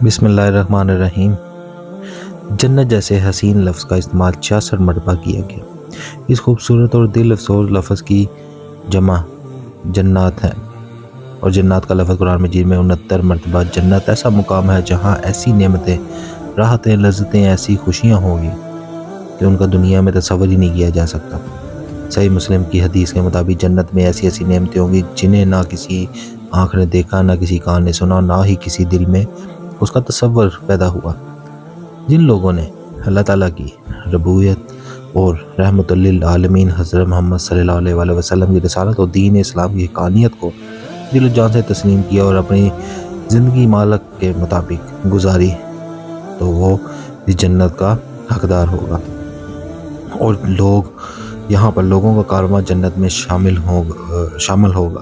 بسم اللہ الرحمن الرحیم۔ جنت جیسے حسین لفظ کا استعمال 66 مرتبہ کیا گیا۔ اس خوبصورت اور دل افسوس لفظ کی جمع جنات ہے، اور جنات کا لفظ قرآن مجید میں 69 مرتبہ۔ جنت ایسا مقام ہے جہاں ایسی نعمتیں، راحتیں، لذتیں، ایسی خوشیاں ہوں گی کہ ان کا دنیا میں تصور ہی نہیں کیا جا سکتا۔ صحیح مسلم کی حدیث کے مطابق جنت میں ایسی ایسی نعمتیں ہوں گی جنہیں نہ کسی آنکھ نے دیکھا، نہ کسی کان نے سنا، نہ ہی کسی دل میں اس کا تصور پیدا ہوا۔ جن لوگوں نے اللہ تعالیٰ کی ربوبیت اور رحمت للعالمین حضرت محمد صلی اللہ علیہ وسلم کی رسالت اور دین اسلام کی حقانیت کو دل و جان سے تسلیم کیا اور اپنی زندگی مالک کے مطابق گزاری، تو وہ اس جنت کا حقدار ہوگا، اور یہاں پر لوگوں کا کارواں جنت میں شامل ہوگا۔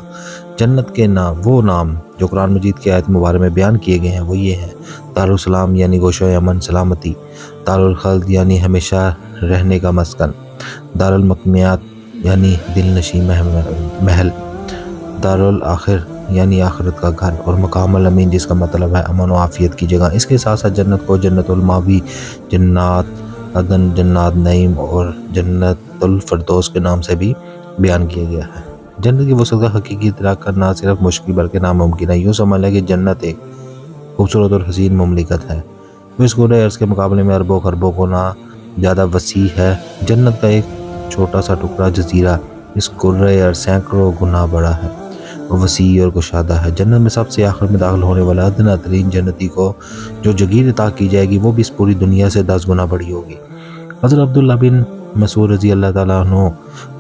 جنت کے وہ نام جو قرآن مجید کی آیت مبارک میں بیان کیے گئے ہیں وہ یہ ہیں: دارالسلام یعنی گوشہ امن سلامتی، دارالخلد یعنی ہمیشہ رہنے کا مسکن، دارالمقامیات یعنی دل نشیں محل، دارالآخر یعنی آخرت کا گھر، اور مقام الامین جس کا مطلب ہے امن و عافیت کی جگہ۔ اس کے ساتھ ساتھ جنت کو جنت الماوی، جنات عدن، جنات نعیم اور جنت الفردوس کے نام سے بھی بیان کیا گیا ہے۔ جنت کی وصول کا حقیقی ادراک کرنا صرف مشکل بلکہ ناممکن ہے۔ یوں سمجھ لیں کہ جنت ایک خوبصورت اور حسین مملکت ہے جو اس کرۂ ارض کے مقابلے میں اربوں خربوں گنا زیادہ وسیع ہے۔ جنت کا ایک چھوٹا سا ٹکڑا جزیرہ اس کرۂ ارض سینکڑوں گنا بڑا ہے اور وسیع اور کشادہ ہے۔ جنت میں سب سے آخر میں داخل ہونے والا ادنیٰ ترین جنتی کو جو جگیر عطا کی جائے گی وہ بھی اس پوری دنیا سے 10 گنا بڑی ہوگی۔ حضرت عبداللہ بن مسعود رضی اللہ تعالیٰ عنہ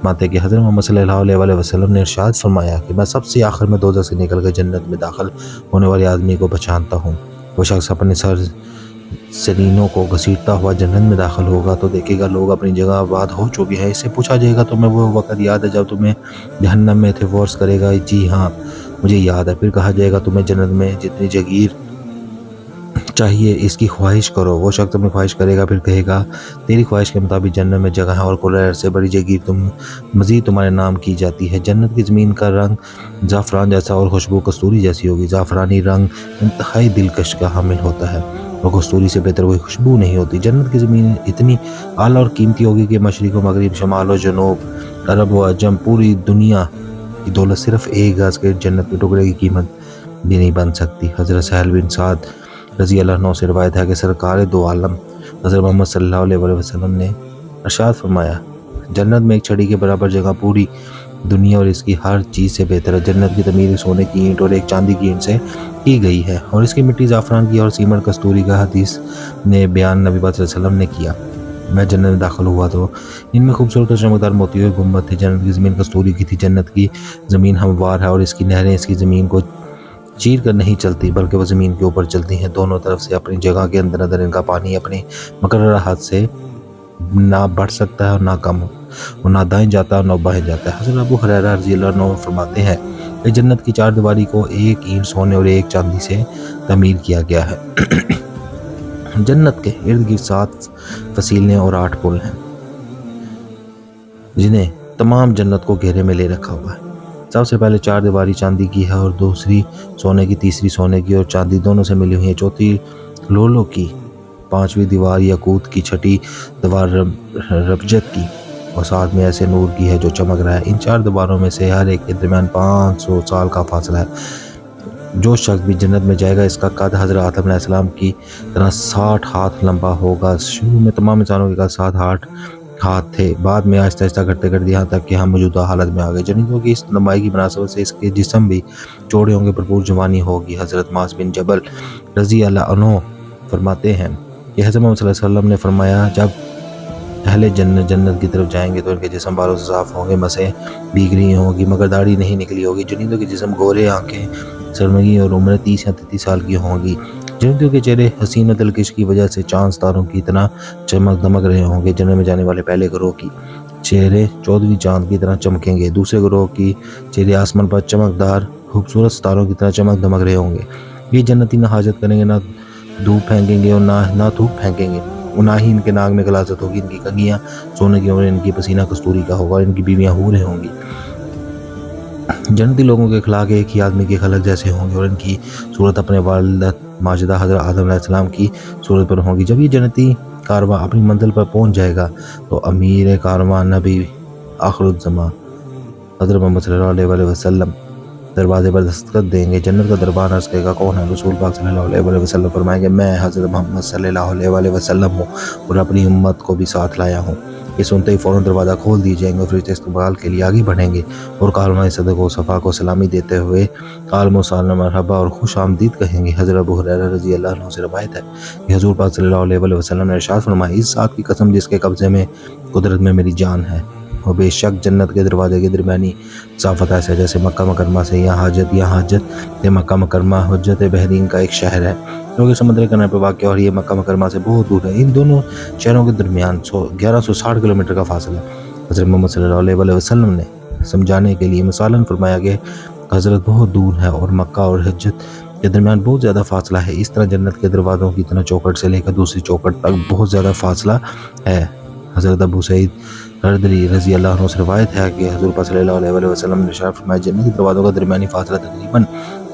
ماتے کہ حضرت محمد صلی اللہ علیہ وسلم نے ارشاد فرمایا کہ میں سب سے آخر میں دوزخ سے نکل کر جنت میں داخل ہونے والے آدمی کو پہچانتا ہوں۔ وہ شخص اپنے سرینوں کو گھسیٹتا ہوا جنت میں داخل ہوگا تو دیکھے گا لوگ اپنی جگہ آباد ہو چکے ہیں۔ اس سے پوچھا جائے گا تمہیں وہ وقت یاد ہے جب تمہیں جہنم میں تھے؟ وہ عرض کرے گا جی ہاں مجھے یاد ہے۔ پھر کہا جائے گا تمہیں جنت میں جتنی جگیر چاہیے اس کی خواہش کرو۔ وہ شخص اپنی خواہش کرے گا، پھر کہے گا تیری خواہش کے مطابق جنت میں جگہ ہے اور کرۂ ارض سے بڑی جگیر مزید تمہارے نام کی جاتی ہے۔ جنت کی زمین کا رنگ زعفران جیسا اور خوشبو کستوری جیسی ہوگی۔ زعفرانی رنگ انتہائی دلکش کا حامل ہوتا ہے اور کستوری سے بہتر کوئی خوشبو نہیں ہوتی۔ جنت کی زمین اتنی اعلیٰ اور قیمتی ہوگی کہ مشرق و مغرب، شمال و جنوب، عرب و عجم، پوری دنیا کی دولت صرف ایک گز کے جنت کے ٹکڑے کی قیمت بھی نہیں بن سکتی۔ حضرت سہل بن سعد رضی اللہ عنہ سے روایت ہے کہ سرکار دو عالم حضرت محمد صلی اللہ علیہ وسلم نے ارشاد فرمایا: جنت میں ایک چھڑی کے برابر جگہ پوری دنیا اور اس کی ہر چیز سے بہتر ہے۔ جنت کی تعمیر سونے کی اینٹ اور ایک چاندی کی اینٹ سے کی گئی ہے اور اس کی مٹی زعفران کی اور سیمنٹ کستوری کا۔ حدیث نے بیان نبی پاک صلی اللہ علیہ وسلم نے کیا: میں جنت میں داخل ہوا تو ان میں خوبصورت اور چمکدار موتی ہوئے گنبد تھے۔ جنت کی زمین کستوری کی تھی۔ جنت کی زمین ہموار ہے اور اس کی نہریں اس کی زمین کو چیر کر نہیں چلتی بلکہ وہ زمین کے اوپر چلتی ہیں۔ دونوں طرف سے اپنی جگہ کے اندر ان کا پانی اپنی مقررہ حد سے نہ بڑھ سکتا ہے اور نہ کم، اور نہ دائیں جاتا ہے اور نہ بائیں جاتا ہے۔ حضرت ابو ہریرہ رضی اللہ عنہ فرماتے ہیں کہ جنت کی 4 دیواری کو ایک اینٹ سونے اور ایک چاندی سے تعمیر کیا گیا ہے۔ جنت کے ارد گرد 7 فصیلیں اور 8 پل ہیں جنہیں تمام جنت کو گھیرے میں لے رکھا ہوا ہے۔ سب سے پہلے 4 دیواری چاندی کی ہے اور دوسری سونے کی، تیسری سونے کی اور چاندی دونوں سے ملی ہوئی ہے، چوتھی لولو کی، 5ویں دیوار یاقوت کی، 6ٹھی دیوار ربجت کی اور 7ویں ایسے نور کی ہے جو چمک رہا ہے۔ ان 4 دیواروں میں سے ہر ایک کے درمیان 500 سال کا فاصلہ ہے۔ جو شخص بھی جنت میں جائے گا اس کا قد حضرت آدم علیہ السلام کی طرح 60 ہاتھ لمبا ہوگا۔ شروع میں تمام انسانوں کے قد 7 ہاتھ تھے، بعد میں آہستہ آہستہ گھٹتے یہاں تک کہ ہم موجودہ حالت میں آ گئے۔ جنتوں کی اس لمبائی کی مناسبت سے اس کے جسم بھی چوڑے ہوں گے، بھرپور جوانی ہوگی۔ حضرت معاذ بن جبل رضی اللہ عنہ فرماتے ہیں کہ حضرت محمد صلی اللہ علیہ وسلم نے فرمایا: جب اہل جنت کی طرف جائیں گے تو ان کے جسم بالوں سے صاف ہوں گے، مسیں بھیگ رہی ہوں گی مگر داڑھی نہیں نکلی ہوگی۔ جنتوں کے جسم گورے، آنکھیں سرمگی اور عمریں 30 یا 33 سال کی ہوں گی۔ جنتوں کے چہرے حسین و دلکش کی وجہ سے چاند ستاروں کی طرح چمک دمک رہے ہوں گے۔ جنت میں جانے والے پہلے گروہ کی چہرے 14ویں چاند کی طرح چمکیں گے، دوسرے گروہ کی چہرے آسمان پر چمکدار خوبصورت ستاروں کی طرح چمک دمک رہے ہوں گے۔ یہ جنتی نہ حاجت کریں گے، نہ دھوپ پھینکیں گے اور نہ دھوپ پھینکیں گے، اور نہ ہی ان کے ناک میں غلاظت ہوگی۔ ان کی کنگھیاں سونے کی اور ان کی پسینہ کستوری کا ہوگا، ان کی بیویاں حوریں ہوں گی۔ جنتی لوگوں کے اخلاق ایک ہی آدمی کے خلق جیسے ہوں گے اور ان کی صورت اپنے ماجدہ حضرت آدم علیہ السلام کی صورت پر ہوں گی۔ جب یہ جنتی کارواں اپنی منزل پر پہنچ جائے گا تو امیر کارواں نبی آخر الزمان حضرت محمد صلی اللہ علیہ وسلم دروازے پر دستخط دیں گے۔ جنت کا دربان عرض کرے گا کون ہے؟ رسول پاک صلی اللہ علیہ وسلم فرمائیں گے میں حضرت محمد صلی اللہ علیہ وسلم ہوں اور اپنی امت کو بھی ساتھ لایا ہوں۔ یہ سنتے ہی فوراً دروازہ کھول دیے جائیں گے اور فرشتے استقبال کے لیے آگے بڑھیں گے اور کارواں صدق و صفا کو سلامی دیتے ہوئے عالم و سالم مرحبا اور خوش آمدید کہیں گے۔ حضرت ابو ہریرہ رضی اللہ عنہ سے روایت ہے کہ حضور پاک صلی اللہ علیہ وسلم نے ارشاد فرمایا اس ذات کی قسم جس کے قبضے میں قدرت میں میری جان ہے، اور بے شک جنت کے دروازے کے درمیانی مسافت ایسے جیسے مکہ مکرمہ سے یا حاجت مکہ مکرمہ حجت بحرین کا ایک شہر ہے جو کہ سمندر کنارے پر واقع ہے اور یہ مکہ مکرمہ سے بہت دور ہے۔ ان دونوں شہروں کے درمیان 1160 کلومیٹر کا فاصلہ ہے۔ حضرت محمد صلی اللہ علیہ وسلم نے سمجھانے کے لیے مثالاً فرمایا کہ حضرت بہت دور ہے اور مکہ اور حجت کے درمیان بہت زیادہ فاصلہ ہے، اس طرح جنت کے دروازوں کی طرح چوکٹ سے لے کر دوسری چوکٹ تک بہت زیادہ فاصلہ ہے۔ حضرت ابو سعید خدری رضی اللہ عنہ سے روایت ہے کہ حضور پاک صلی اللہ علیہ وسلم نے ارشاد فرمایا جنت کے دروازوں کا درمیانی فاصلہ تقریباً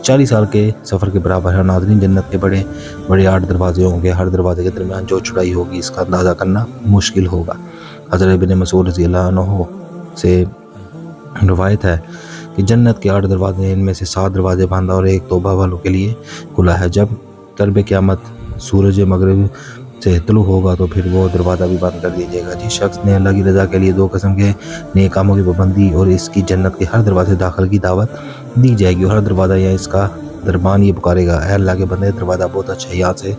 40 سال کے سفر کے برابر ہے۔ ناظرین جنت کے بڑے 8 دروازے ہوں گے، ہر دروازے کے درمیان جو چوڑائی ہوگی اس کا اندازہ کرنا مشکل ہوگا۔ حضرت ابن مسعود رضی اللہ عنہ سے روایت ہے کہ جنت کے 8 دروازے، ان میں سے 7 دروازے بند اور ایک توبہ والوں کے لیے کھلا ہے۔ جب قرب قیامت سورج مغرب سے طلوع ہوگا تو پھر وہ دروازہ بھی بند کر دیا جائے گا۔ جس شخص نے اللہ کی رضا کے لیے 2 قسم کے نیک کاموں کی پابندی اور اس کی جنت کے ہر دروازے داخل کی دعوت دی جائے گی اور ہر دروازہ یا اس کا دربان یہ پکارے گا اے اللہ کے بندے دروازہ بہت اچھا ہے، یہاں سے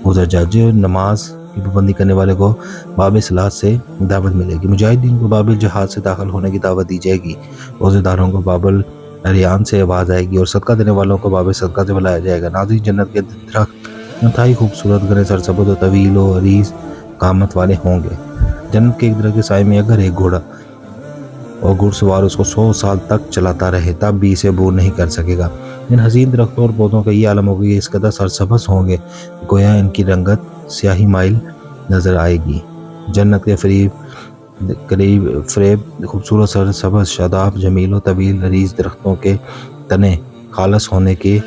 گزر جا۔ جو نماز کی پابندی کرنے والے کو باب صلاۃ سے دعوت ملے گی، مجاہدین کو باب جہاد سے داخل ہونے کی دعوت دی جائے گی، روزے داروں کو باب ریان سے آواز آئے گی اور صدقہ دینے والوں کو باب صدقہ سے بلایا جائے گا۔ ناظرین جنت کے درخت انتہائی خوبصورت گھنے سرسبز و طویل و عریض قامت والے ہوں گے۔ جنت کے ایک درخت کے سائے میں اگر ایک گھوڑا اور گھڑ سوار اس کو 100 سال تک چلاتا رہے تب بھی اسے عبور نہیں کر سکے گا۔ ان حسین درختوں اور پودوں کا یہ عالم ہوگا کہ اس قدر سرسبز ہوں گے گویا ان کی رنگت سیاہی مائل نظر آئے گی۔ جنت کے فریب خوبصورت سرسبز شاداب جمیل و طویل عریض درختوں کے تنے خالص ہونے کے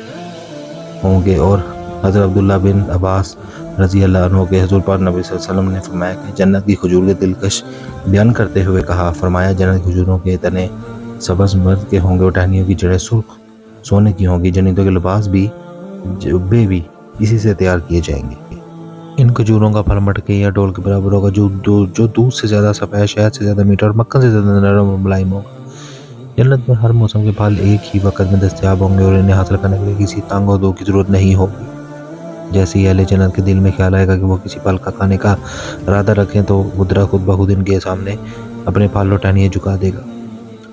ہوں گے، اور حضرت عبداللہ بن عباس رضی اللہ عنہ کے حضور پاک نبی صلی اللہ علیہ وسلم نے فرمایا کہ جنت کی کھجور کے دلکش بیان کرتے ہوئے کہا فرمایا جنت کی کھجوروں کے تنے سبز مرد کے ہوں گے اور ٹہنیوں کی جڑیں سرخ سونے کی ہوں گی، جنتوں کے لباس بھی جبے بھی اسی سے تیار کیے جائیں گے۔ ان کھجوروں کا پھل مٹکے یا ڈول کے برابر ہوگا جو دودھ سے زیادہ سفید، شہد سے زیادہ میٹھا اور مکھن سے زیادہ نرم و ملائم ہوگا۔ جنت میں ہر موسم کے پھل ایک ہی وقت میں دستیاب ہوں گے اور انہیں حاصل کرنے کے لیے کسی تنگ و دو کی ضرورت نہیں ہوگی۔ جیسے ہی اہل جنت کے دل میں خیال آئے گا کہ وہ کسی پھل کا کھانے کا ارادہ رکھیں تو وہ درخت خود بخود ان کے سامنے اپنے پھل اور ٹہنیاں جھکا دے گا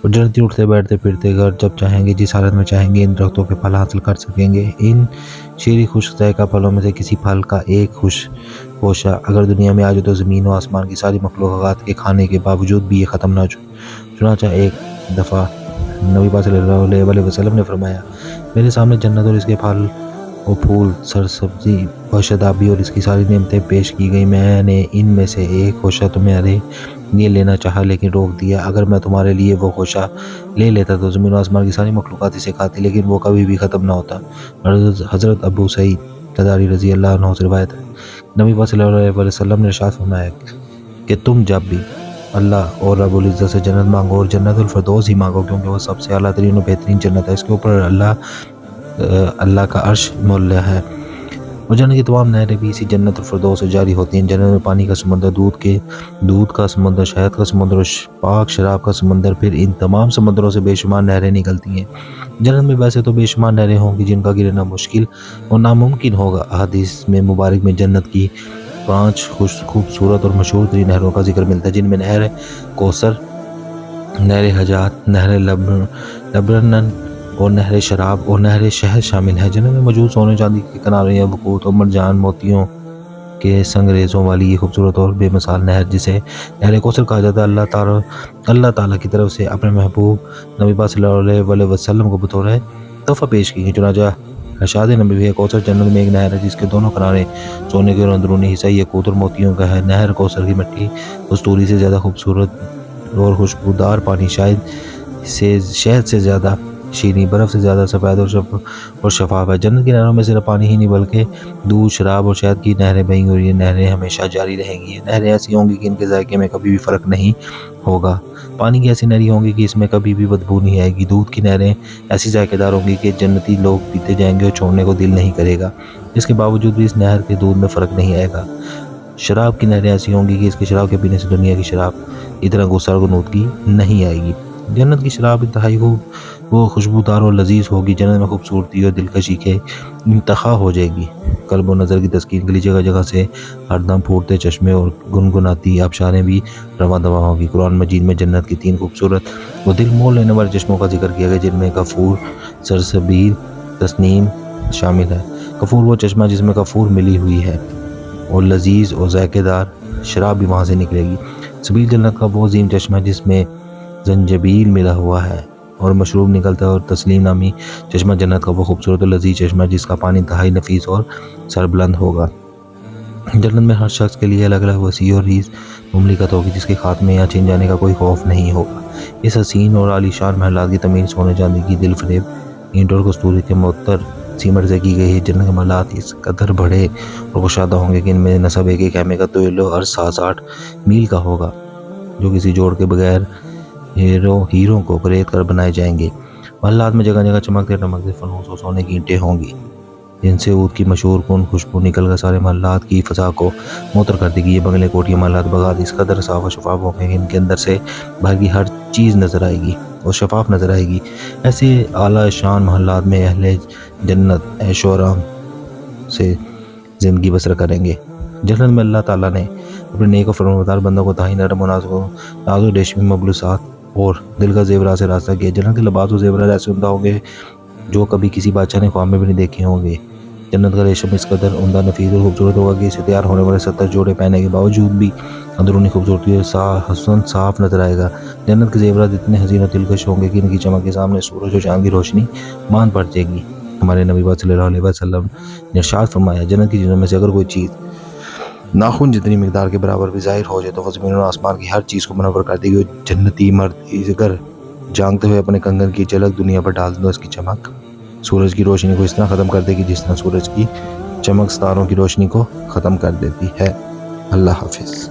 اور جنتی اٹھتے بیٹھتے پھرتے گھر جب چاہیں گے جس حالت میں چاہیں گے ان درختوں کے پھل حاصل کر سکیں گے۔ ان شیریں خشک ذائقہ پھلوں میں سے کسی پھل کا ایک خوش خوشہ اگر دنیا میں آ جائے تو زمین و آسمان کی ساری مخلوقات کے کھانے کے باوجود بھی یہ ختم نہ ہو۔ چنانچہ ایک دفعہ نبی پاک صلی اللہ علیہ وسلم نے فرمایا میرے سامنے جنت اور اس کے پھل اور پھول سرسبزی اور شادابی اور اس کی ساری نعمتیں پیش کی گئی، میں نے ان میں سے ایک خوشہ تمہارے لیے لینا چاہا لیکن روک دیا، اگر میں تمہارے لیے وہ خوشہ لے لیتا تو زمین و آسمان کی ساری مخلوقات اسے کھاتی لیکن وہ کبھی بھی ختم نہ ہوتا۔ حضرت ابو سعید خدری رضی اللہ عنہ سے روایت ہے نبی پاک صلی اللہ علیہ وسلم نے ارشاد فرمایا کہ تم جب بھی اللہ اور رب العزت سے جنت مانگو اور جنت الفردوس ہی مانگو کیونکہ وہ سب سے اعلیٰ ترین اور بہترین جنت ہے، اس کے اوپر اللہ کا عرش مولع ہے اور جنت کی تمام نہریں بھی اسی جنت الفردوس سے جاری ہوتی ہیں۔ جنت میں پانی کا سمندر، دودھ کا سمندر، شہد کا سمندر اور پاک شراب کا سمندر، پھر ان تمام سمندروں سے بے شمار نہریں نکلتی ہیں۔ جنت میں ویسے تو بے شمار نہریں ہوں گی جن کا گرنا مشکل اور ناممکن ہوگا۔ احادیث میں مبارک میں جنت کی 5 خوبصورت اور مشہور ترین نہروں کا ذکر ملتا ہے جن میں نہر کوثر، نہر حیات، نہر لبنان اور نہر شراب اور نہر شہد شامل ہے۔ جنت میں موجود سونے چاندی کے کنارے یا یاقوت اور مرجان موتیوں کے سنگریزوں والی یہ خوبصورت اور بے مثال نہر جسے نہر کوثر کہا جاتا ہے اللہ تعالیٰ کی طرف سے اپنے محبوب نبی پاک صلی اللہ علیہ وسلم کو بطور تحفہ پیش کی گئی۔ چنانچہ ارشاد نبوی ہے کوثر جنت میں ایک نہر ہے جس کے دونوں کنارے سونے کے اور اندرونی حصہ یاقوت اور موتیوں کا ہے۔ نہر کوثر کی مٹی کستوری سے زیادہ خوبصورت اور خوشبودار پانی شہد سے زیادہ شیریں برف سے زیادہ سفید اور شفاف ہے۔ جنت کی نہروں میں صرف پانی ہی نہیں بلکہ دودھ، شراب اور شہد کی نہریں بہیں گی، اور یہ نہریں ہمیشہ جاری رہیں گی۔ یہ نہریں ایسی ہوں گی کہ ان کے ذائقے میں کبھی بھی فرق نہیں ہوگا۔ پانی کی ایسی نہریں ہوں گی کہ اس میں کبھی بھی بدبو نہیں آئے گی۔ دودھ کی نہریں ایسی ذائقے دار ہوں گی کہ جنتی لوگ پیتے جائیں گے اور چھوڑنے کو دل نہیں کرے گا۔ اس کے باوجود بھی اس نہر کے دودھ میں فرق نہیں آئے گا۔ شراب کی نہریں ایسی ہوں گی کہ اس کے شراب کے پینے سے دنیا کی شراب اتنا غصہ اور غنودگی نہیں آئے گی۔ جنت کی شراب انتہائی وہ خوشبودار اور لذیذ ہوگی۔ جنت میں خوبصورتی اور دلکشی کے انتہا ہو جائے گی۔ قلب و نظر کی تسکین کے لیے جگہ جگہ سے ہر دم پھوٹتے چشمے اور گنگناتی آبشاریں بھی رواں دواں ہوگی۔ قرآن مجید میں جنت کی 3 خوبصورت اور دل مول لینے والے چشموں کا ذکر کیا گیا، جن میں کفور، سرسبیل، تسنیم شامل ہے۔ کفور وہ چشمہ جس میں کفور ملی ہوئی ہے اور لذیذ اور ذائقے دار شراب بھی وہاں سے نکلے گی۔ سبیل جنت کا وہ عظیم چشمہ جس میں زنجبیل ملا ہوا ہے اور مشروب نکلتا ہے، اور تسلیم نامی چشمہ جنت کا وہ خوبصورت اور لذیذ چشمہ جس کا پانی انتہائی نفیس اور سربلند ہوگا۔ جنت میں ہر شخص کے لیے الگ الگ وسیع اور ریز مملکت ہوگی، جس کے خاتمے یا چھن جانے کا کوئی خوف نہیں ہوگا۔ اس حسین اور عالی شان محلات کی تعمیر سونے چاندی کی دل فریب اینٹ اور کستوری کے معطر سیمنٹ سے کی گئی ہے۔ جنت کے محلات اس قدر بڑے اور کشادہ ہوں گے کہ ان میں نصب ایک خیمے کا طول ہر 60 میل کا ہوگا، جو کسی جوڑ کے بغیر ہیروں کو گرید کر بنائے جائیں گے۔ محلات میں جگہ جگہ چمکتے ٹمکتے فانوس اور سونے کی اینٹیں ہوں گی، جن سے عود کی مشہور کن خوشبو نکل کر سارے محلات کی فضا کو معطر کر دے گی۔ یہ بنگلے، کوٹھیاں، محلات، باغات اس قدر صاف و شفاف ہوں گے کہ ان کے اندر سے باہر کی ہر چیز نظر آئے گی اور شفاف نظر آئے گی۔ ایسے اعلیٰ شان محلات میں اہل جنت عیش و آرام سے زندگی بسر کریں گے۔ جنت میں اللہ تعالیٰ نے اپنے نیک و فرمانبردار بندوں کو تاہی نرم و ناز و ریشمی ملبوسات اور دل کا زیورات سے راستہ کیا۔ جنت کے لباس و زیورات ایسے عمدہ ہوں گے جو کبھی کسی بادشاہ نے خواب میں بھی نہیں دیکھے ہوں گے۔ جنت کا ریشم اس قدر عمدہ، نفیس اور خوبصورت ہوگا کہ اسے تیار ہونے والے 70 جوڑے پہننے کے باوجود بھی اندرونی خوبصورتی اور حسن صاف نظر آئے گا۔ جنت کے زیورات اتنے حسین اور دلکش ہوں گے کہ ان کی چمک کے سامنے سورج اور چاند کی روشنی مان پڑ جائے گی۔ ہمارے نبی پاک صلی اللہ علیہ وسلم نے ارشاد فرمایا، جنت کی چیزوں میں سے اگر کوئی چیز ناخن جتنی مقدار کے برابر بھی ظاہر ہو جائے تو وہ زمین اور آسمان کی ہر چیز کو منور کر دے گی۔ اور جنتی مرد اگر جانگتے ہوئے اپنے کنگن کی جھلک دنیا پر ڈال دیں تو اس کی چمک سورج کی روشنی کو اس طرح ختم کر دے گی جس طرح سورج کی چمک ستاروں کی روشنی کو ختم کر دیتی ہے۔ اللہ حافظ۔